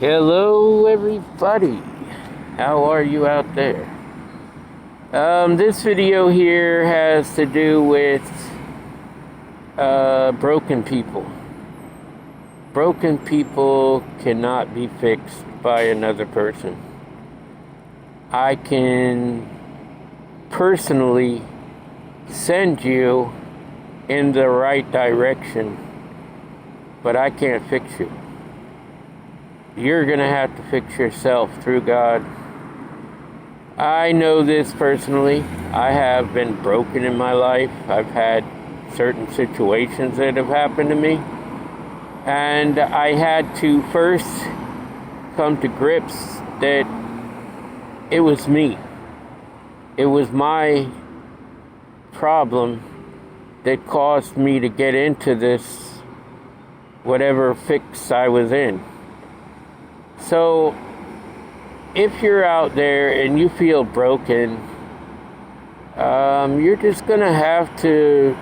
Hello, everybody. How are you out there? This video here has to do with broken people. Broken people cannot be fixed by another person. I can personally send you in the right direction, but I can't fix you. You're going to have to fix yourself through God. I know this personally. I have been broken in my life. I've had certain situations that have happened to me. And I had to first come to grips that it was me. It was my problem that caused me to get into this whatever fix I was in. So, if you're out there and you feel broken, you're just going to have to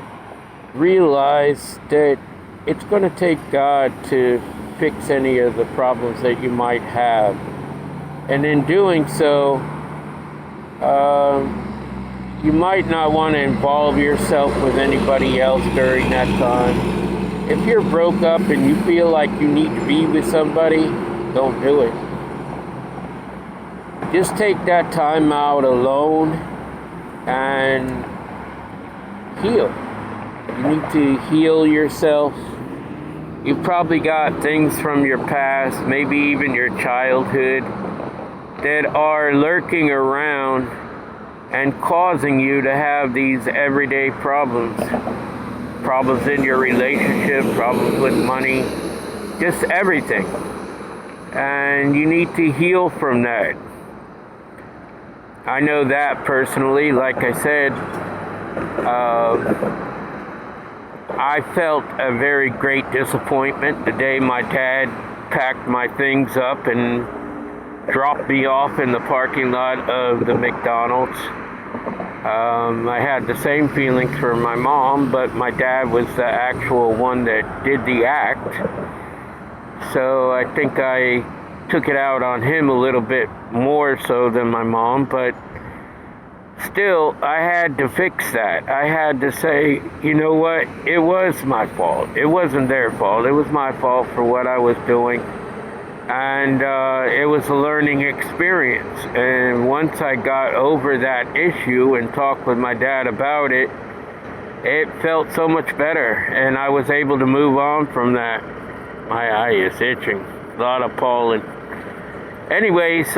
realize that it's going to take God to fix any of the problems that you might have. And in doing so, you might not want to involve yourself with anybody else during that time. If you're broke up and you feel like you need to be with somebody, don't do it. Just take that time out alone and heal. You need to heal yourself. You've probably got things from your past, maybe even your childhood, that are lurking around and causing you to have these everyday problems. Problems in your relationship, problems with money, just everything. And you need to heal from that. I know that personally. Like I said, I felt a very great disappointment the day my dad packed my things up and dropped me off in the parking lot of the McDonald's. I had the same feelings for my mom, but my dad was the actual one that did the act. So I think I took it out on him a little bit more so than my mom, but still, I had to fix that. I had to say, you know what, it was my fault. It wasn't their fault. It was my fault for what I was doing. And it was a learning experience. And once I got over that issue and talked with my dad about it, it felt so much better. And I was able to move on from that. My eye is itching. A lot of pollen. Anyways,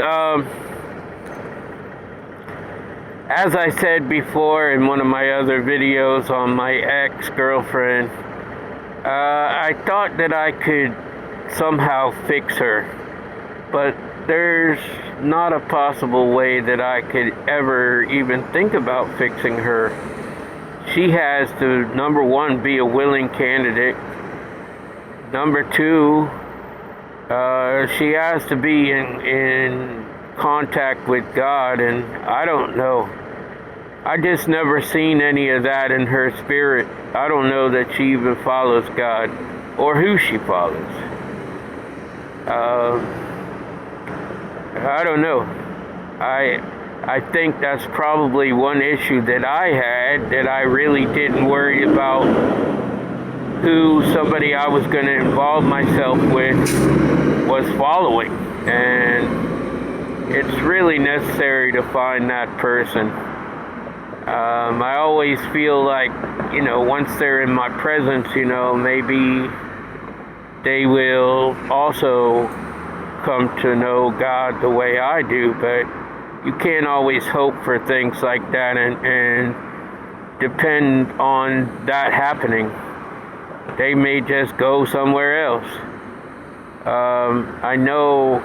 as I said before in one of my other videos on my ex-girlfriend, I thought that I could somehow fix her. But there's not a possible way that I could ever even think about fixing her. She has to, number one, be a willing candidate. Number two, she has to be in contact with God, and I don't know. I just never seen any of that in her spirit. I don't know that she even follows God or who she follows. I don't know. I think that's probably one issue that I had, that I really didn't worry about who somebody I was going to involve myself with was following. And it's really necessary to find that person. I always feel like, once they're in my presence, maybe they will also come to know God the way I do. But you can't always hope for things like that and depend on that happening. They may just go somewhere else. I know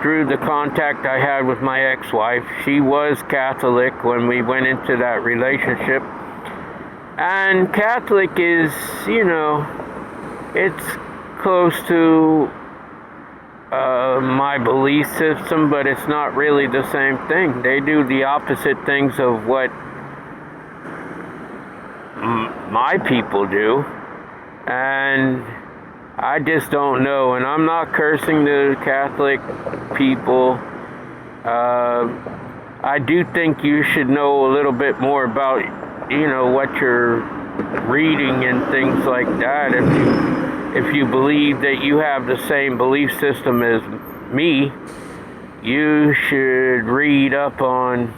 through the contact I had with my ex-wife, she was Catholic when we went into that relationship. And Catholic is, it's close to my belief system, but it's not really the same thing. They do the opposite things of what my people do. And I just don't know, and I'm not cursing the Catholic people. I do think you should know a little bit more about, what you're reading and things like that. If you believe that you have the same belief system as me, you should read up on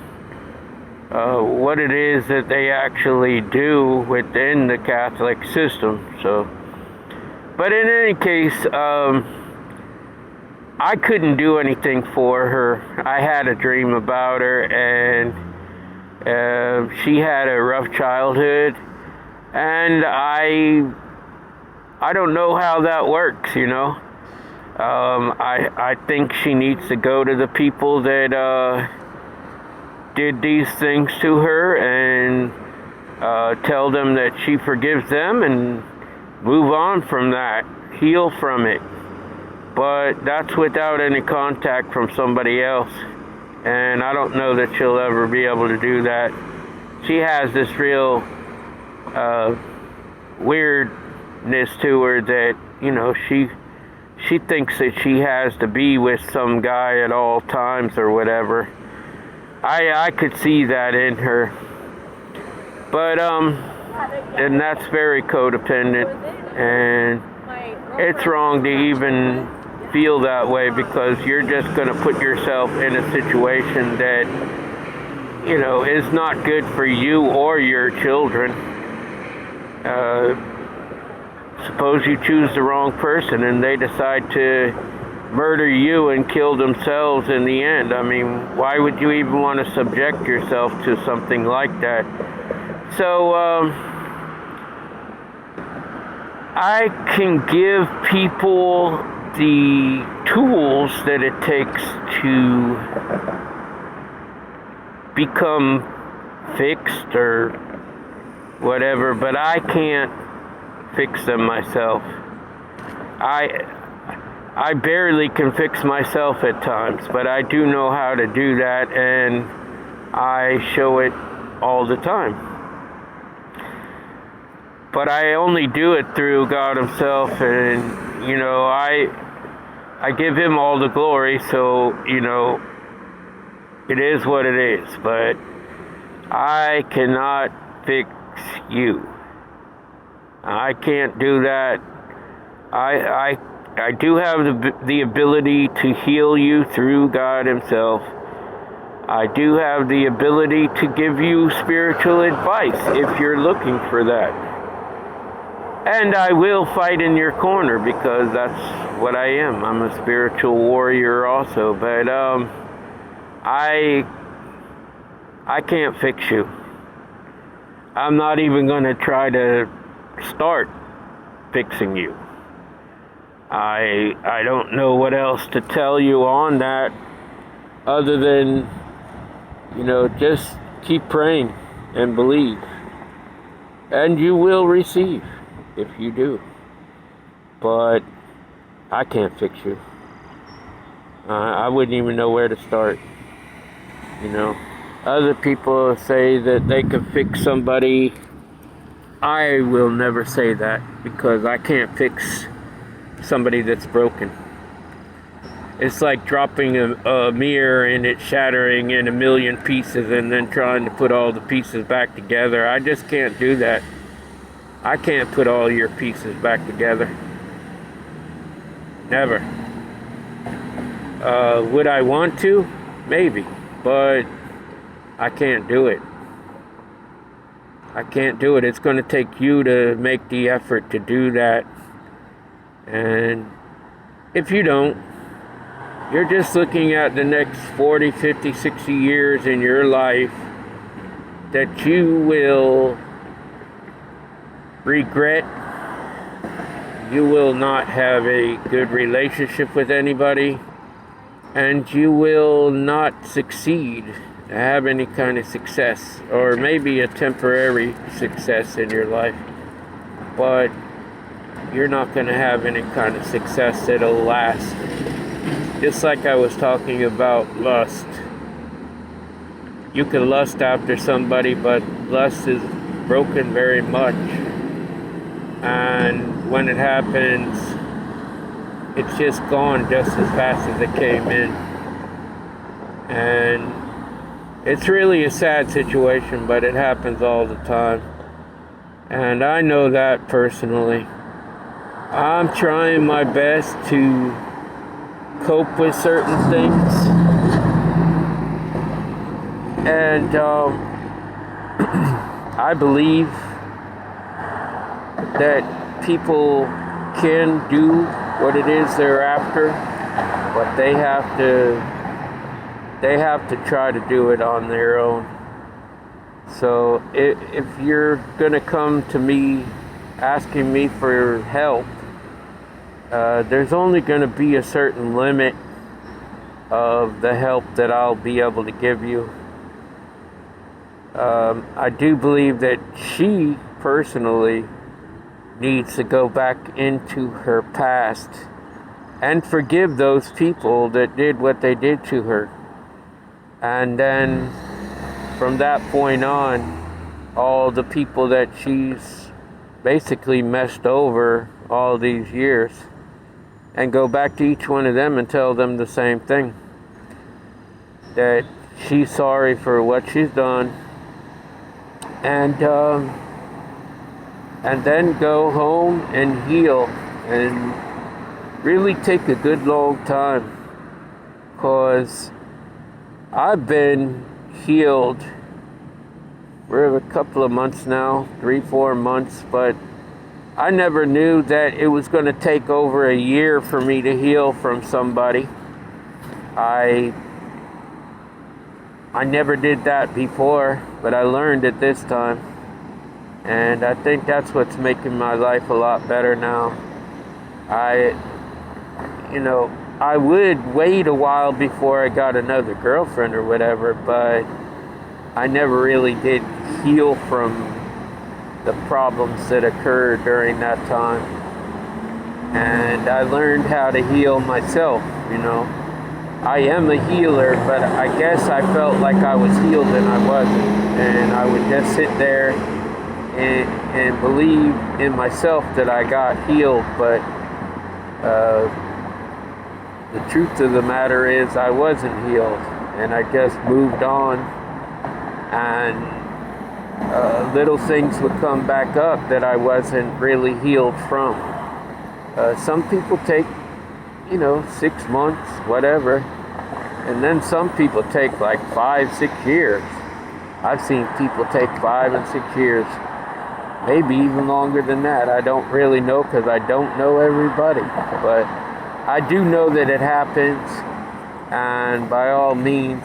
what it is that they actually do within the Catholic system. So, but in any case, I couldn't do anything for her. I had a dream about her, and she had a rough childhood, and I don't know how that works, I think she needs to go to the people that did these things to her and tell them that she forgives them and move on from that, heal from it. But that's without any contact from somebody else, and I don't know that she'll ever be able to do that. She has this real weirdness to her that, she thinks that she has to be with some guy at all times or whatever. I could see that in her. But, and that's very codependent, and it's wrong to even feel that way, because you're just going to put yourself in a situation that, is not good for you or your children. Suppose you choose the wrong person and they decide to murder you and kill themselves in the end. I mean, why would you even want to subject yourself to something like that? So, I can give people the tools that it takes to become fixed or whatever, but I can't fix them myself. I barely can fix myself at times, but I do know how to do that, and I show it all the time. But I only do it through God Himself, and I give Him all the glory, so it is what it is. But I cannot fix you. I can't do that. I do have the ability to heal you through God Himself. I do have the ability to give you spiritual advice if you're looking for that. And I will fight in your corner, because that's what I am. I'm a spiritual warrior also. But I can't fix you. I'm not even going to try to start fixing you. I don't know what else to tell you on that, other than, just keep praying and believe. And you will receive if you do. But I can't fix you. I wouldn't even know where to start. Other people say that they can fix somebody. I will never say that, because I can't fix somebody that's broken. It's like dropping a mirror and it shattering in a million pieces and then trying to put all the pieces back together. I just can't do that. I can't put all your pieces back together. Never. Would I want to? Maybe. But I can't do it. I can't do it. It's going to take you to make the effort to do that. And if you don't, you're just looking at the next 40, 50, 60 years in your life that you will regret. You will not have a good relationship with anybody, and you will not succeed, have any kind of success, or maybe a temporary success in your life, but you're not going to have any kind of success that'll last. Just like I was talking about lust. You can lust after somebody, but lust is broken very much. And when it happens, it's just gone just as fast as it came in. And it's really a sad situation, but it happens all the time. And I know that personally. I'm trying my best to cope with certain things. And I believe that people can do what it is they're after, but they have to try to do it on their own. So if you're gonna come to me asking me for help, there's only gonna be a certain limit of the help that I'll be able to give you. I do believe that she personally needs to go back into her past and forgive those people that did what they did to her. And then from that point on, all the people that she's basically messed over all these years, and go back to each one of them and tell them the same thing. That she's sorry for what she's done. And then go home and heal and really take a good long time, because I've been healed for a couple of months now, 3-4 months, but I never knew that it was going to take over a year for me to heal from somebody. I never did that before, but I learned it this time. And I think that's what's making my life a lot better now. I would wait a while before I got another girlfriend or whatever, but I never really did heal from the problems that occurred during that time. And I learned how to heal myself, I am a healer, but I guess I felt like I was healed and I wasn't. And I would just sit there and believe in myself that I got healed, but the truth of the matter is I wasn't healed, and I just moved on, and little things would come back up that I wasn't really healed from. Some people take 6 months, whatever. And then some people take like 5-6 years. I've seen people take 5 and 6 years, maybe even longer than that. I don't really know, because I don't know everybody. But I do know that it happens, and by all means,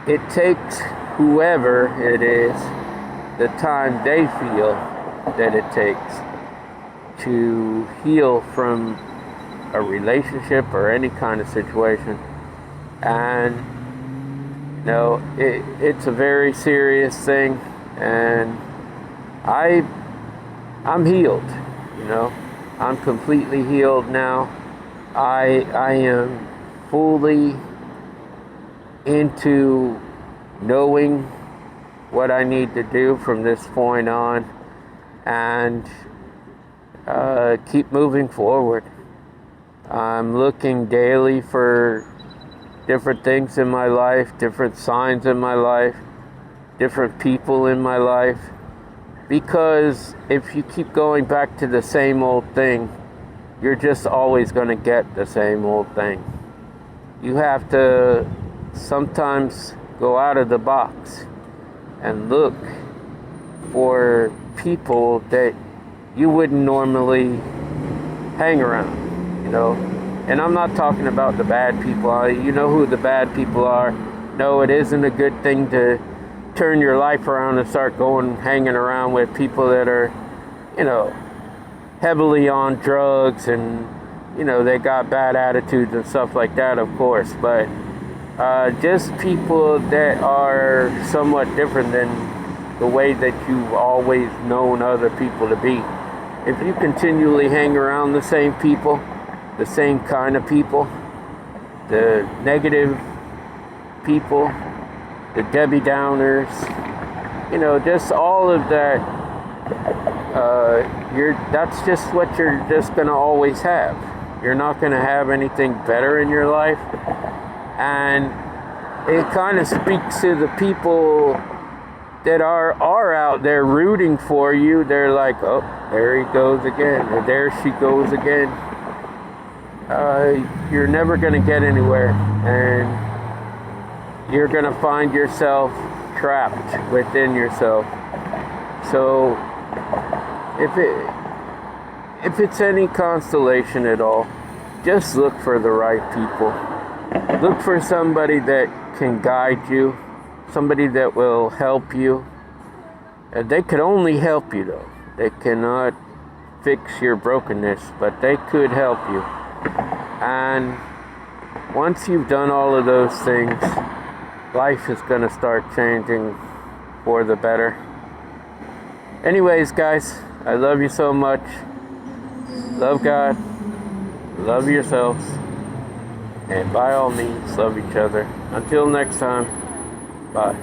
it takes whoever it is the time they feel that it takes to heal from a relationship or any kind of situation. And it's a very serious thing, and I'm healed. I'm completely healed now. I am fully into knowing what I need to do from this point on, and keep moving forward. I'm looking daily for different things in my life, different signs in my life, different people in my life. Because if you keep going back to the same old thing, you're just always going to get the same old thing. You have to sometimes go out of the box and look for people that you wouldn't normally hang around. And I'm not talking about the bad people. You know who the bad people are. No, it isn't a good thing to turn your life around and start hanging around with people that are, heavily on drugs, and, they got bad attitudes and stuff like that, of course. But just people that are somewhat different than the way that you've always known other people to be. If you continually hang around the same people, the same kind of people, the negative people, the Debbie Downers, just all of that that's just what you're just going to always have. You're not going to have anything better in your life. And it kind of speaks to the people that are out there rooting for you. They're like, oh, there he goes again, or there she goes again. You're never going to get anywhere, and you're going to find yourself trapped within yourself. So if it's any consolation at all, just look for the right people. Look for somebody that can guide you, somebody that will help you. They could only help you though. They cannot fix your brokenness, but they could help you. And once you've done all of those things, life is going to start changing for the better. Anyways, guys, I love you so much. Love God. Love yourselves. And by all means, love each other. Until next time, bye.